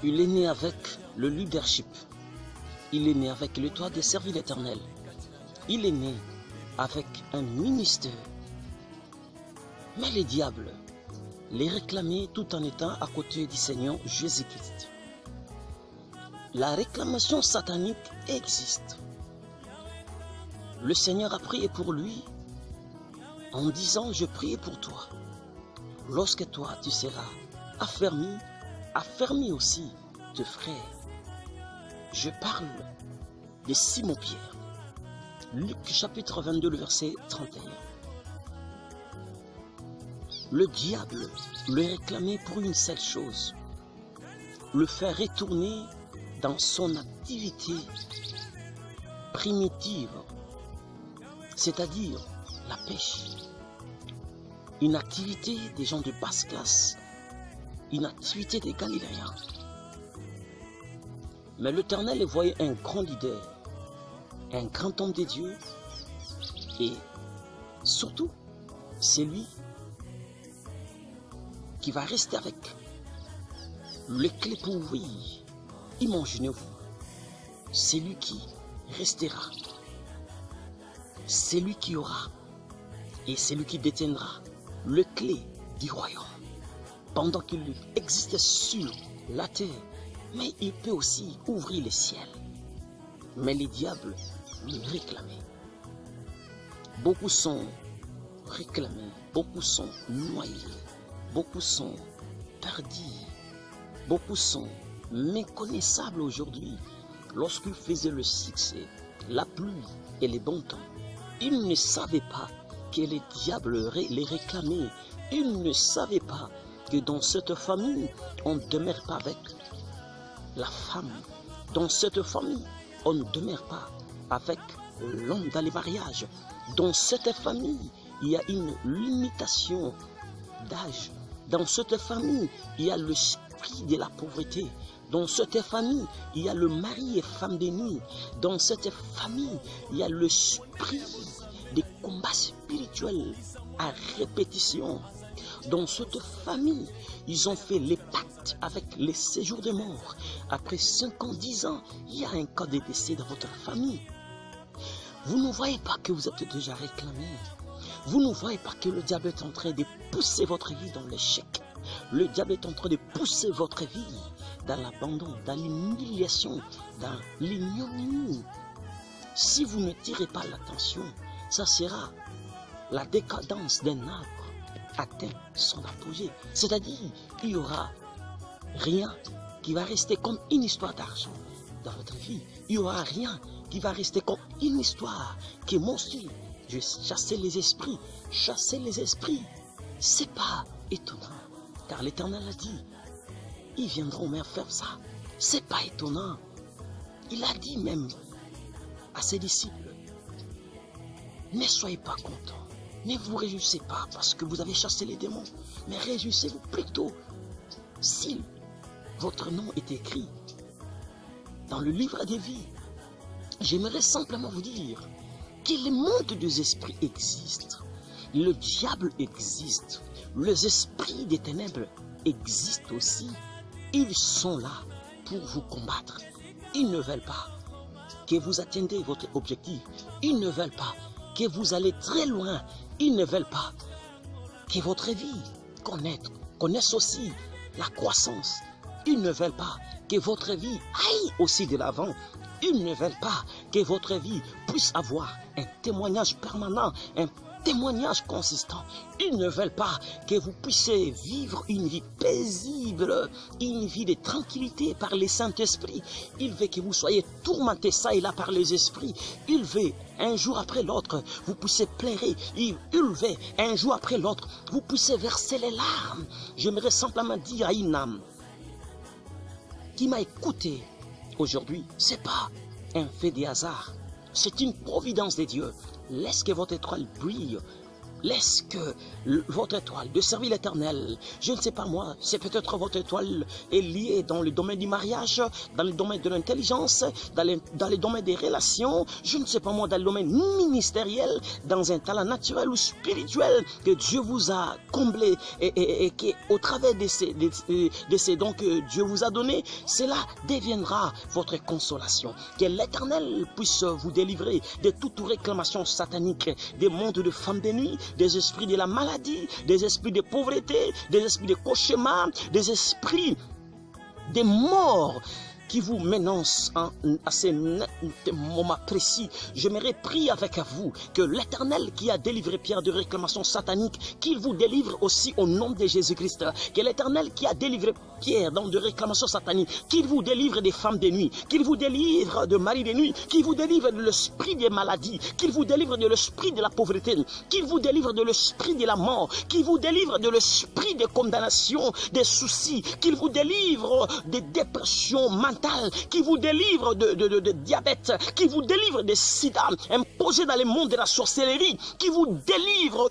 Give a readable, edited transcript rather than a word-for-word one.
Il est né avec le leadership. Il est né avec le toit de servir l'Éternel. Il est né avec un ministère. Mais les diables les réclamaient tout en étant à côté du Seigneur Jésus-Christ. La réclamation satanique existe. Le Seigneur a prié pour lui en disant, je prie pour toi. Lorsque toi tu seras affermi aussi tes frères. Je parle de Simon-Pierre. Luc chapitre 22, le verset 31. Le diable le réclamait pour une seule chose, le faire retourner dans son activité primitive, c'est-à-dire la pêche. Une activité des gens de basse classe, une activité des Galiléens. Mais l'Éternel voyait un grand leader, un grand homme de Dieu, et surtout, c'est lui qui va rester avec les clés pour ouvrir. Imaginez-vous, c'est lui qui restera, c'est lui qui aura, et c'est lui qui détiendra les clés du royaume. Pendant qu'il existe sur la terre, mais il peut aussi ouvrir les ciels. Mais les diables le réclamaient. Beaucoup sont réclamés, beaucoup sont noyés, beaucoup sont perdus, beaucoup sont méconnaissables aujourd'hui. Lorsqu'ils faisaient le succès, la pluie et les bons temps, ils ne savaient pas que les diables les réclamaient. Ils ne savaient pas que dans cette famille, on ne demeure pas avec la femme. Dans cette famille, on ne demeure pas avec l'homme dans les mariages. Dans cette famille, il y a une limitation d'âge. Dans cette famille, il y a l'esprit de la pauvreté. Dans cette famille, il y a le mari et femme de nuit. Dans cette famille, il y a l'esprit des combats spirituels à répétition. Dans cette famille, ils ont fait les pactes avec les séjours de mort. Après 5 ans, 10 ans, il y a un cas de décès dans votre famille. Vous ne voyez pas que vous êtes déjà réclamé. Vous ne voyez pas que le diable est en train de pousser votre vie dans l'échec. Le diable est en train de pousser votre vie dans l'abandon, dans l'humiliation, dans l'ignominie. Si vous ne tirez pas l'attention, ça sera la décadence d'un arbre atteint son apogée. C'est-à-dire, il n'y aura rien qui va rester comme une histoire d'argent dans votre vie. Il n'y aura rien qui va rester comme une histoire qui est monstrueuse. Je chassais les esprits, chasser les esprits. C'est pas étonnant, car l'Éternel a dit, ils viendront même faire ça. C'est pas étonnant. Il a dit même à ses disciples, ne soyez pas contents, ne vous réjouissez pas parce que vous avez chassé les démons, mais réjouissez-vous plutôt si votre nom est écrit dans le livre des vies. J'aimerais simplement vous dire que le monde des esprits existe, le diable existe, les esprits des ténèbres existent aussi. Ils sont là pour vous combattre. Ils ne veulent pas que vous atteigniez votre objectif. Ils ne veulent pas que vous allez très loin. Ils ne veulent pas que votre vie connaisse aussi la croissance. Ils ne veulent pas que votre vie aille aussi de l'avant. Ils ne veulent pas que votre vie puisse avoir un témoignage permanent, un témoignage consistant. Ils ne veulent pas que vous puissiez vivre une vie paisible, une vie de tranquillité par les Saint-Esprit. Ils veulent que vous soyez tourmentés ça et là par les esprits. Ils veulent un jour après l'autre, vous puissiez pleurer. Ils veulent un jour après l'autre, vous puissiez verser les larmes. J'aimerais simplement dire à une âme qui m'a écouté aujourd'hui, c'est pas un fait de hasard, c'est une providence de Dieu. Laisse que votre étoile brille. Laisse que votre étoile de servir l'Éternel, je ne sais pas moi, c'est peut-être votre étoile est liée dans le domaine du mariage, dans le domaine de l'intelligence, dans le domaine des relations, je ne sais pas moi, dans le domaine ministériel, dans un talent naturel ou spirituel que Dieu vous a comblé et qu'au travers de ces dons que Dieu vous a donnés, cela deviendra votre consolation. Que l'Éternel puisse vous délivrer de toute réclamation satanique, des mondes de femmes de nuit, des esprits de la maladie, des esprits de pauvreté, des esprits de cauchemar, des esprits des morts qui vous menacent à ces moments précis. J'aimerais prier avec vous que l'Éternel qui a délivré Pierre de réclamation satanique, qu'il vous délivre aussi au nom de Jésus-Christ. Que l'Éternel qui a délivré Pierre dans de réclamations sataniques, qu'il vous délivre des femmes de nuit, qu'il vous délivre de maris de nuit, qu'il vous délivre de l'esprit des maladies, qu'il vous délivre de l'esprit de la pauvreté, qu'il vous délivre de l'esprit de la mort, qu'il vous délivre de l'esprit de condamnation, des soucis, qu'il vous délivre des dépressions mentales, qui vous délivre de diabète, qui vous délivre de sida imposé dans le monde de la sorcellerie, qui vous délivre